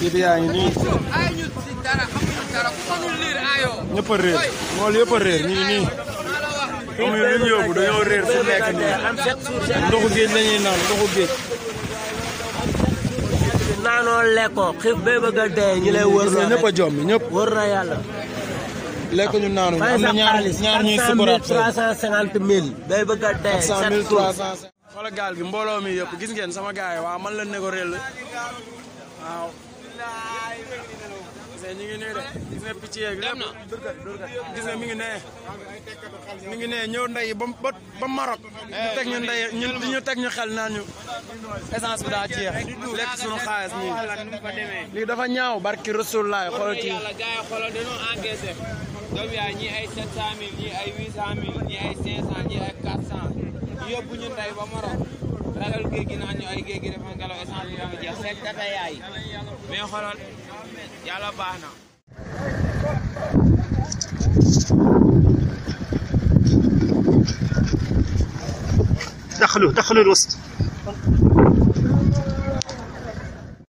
yëpp yaa ngi nii. ñëpp a réer mool yëpp a réer ñu ngi nii. amuñu lu ñu yóbbu dañoo réer fu nekk nii. ndoxu géej la ñuy naan ndoxu géej. naanoo lekkoo xiif bay bëgg a dee ñu lay wër na ñëpp a jommi ñëpp. wër na yàlla. lekk ñu naanu am na ñaar ñuy sukuraat 350 000 bay bëgg a dee 400 000 300. xoolal gaal gi mbooloo mi yëpp gis ngeen sama gars yi waaw man la ne ko réel waaw. ñu ngi nii de gis nga picc yeeg lépp gis nga mi ngi nee ñëw ndey ba Maroc ñu teg ñu ndey ñu teg ñu xel naan ñu essence bi daa jeex lekk suñu xaalis nii lii dafa ñaaw barki Rasulullah xoolal kii xoolal dañoo encaissé doom yaay ñii ay 700 000 ñii ay 800 000 ñii ay 500 ñii ay 400 ñu yóbbu ñu ndey ba Maroc ragal géej gi naan ñu ay géej gi dafa ngelaw essence bi dafa jeex fekk data yaay mais xoolal yàlla baax na. دخلوا الوسط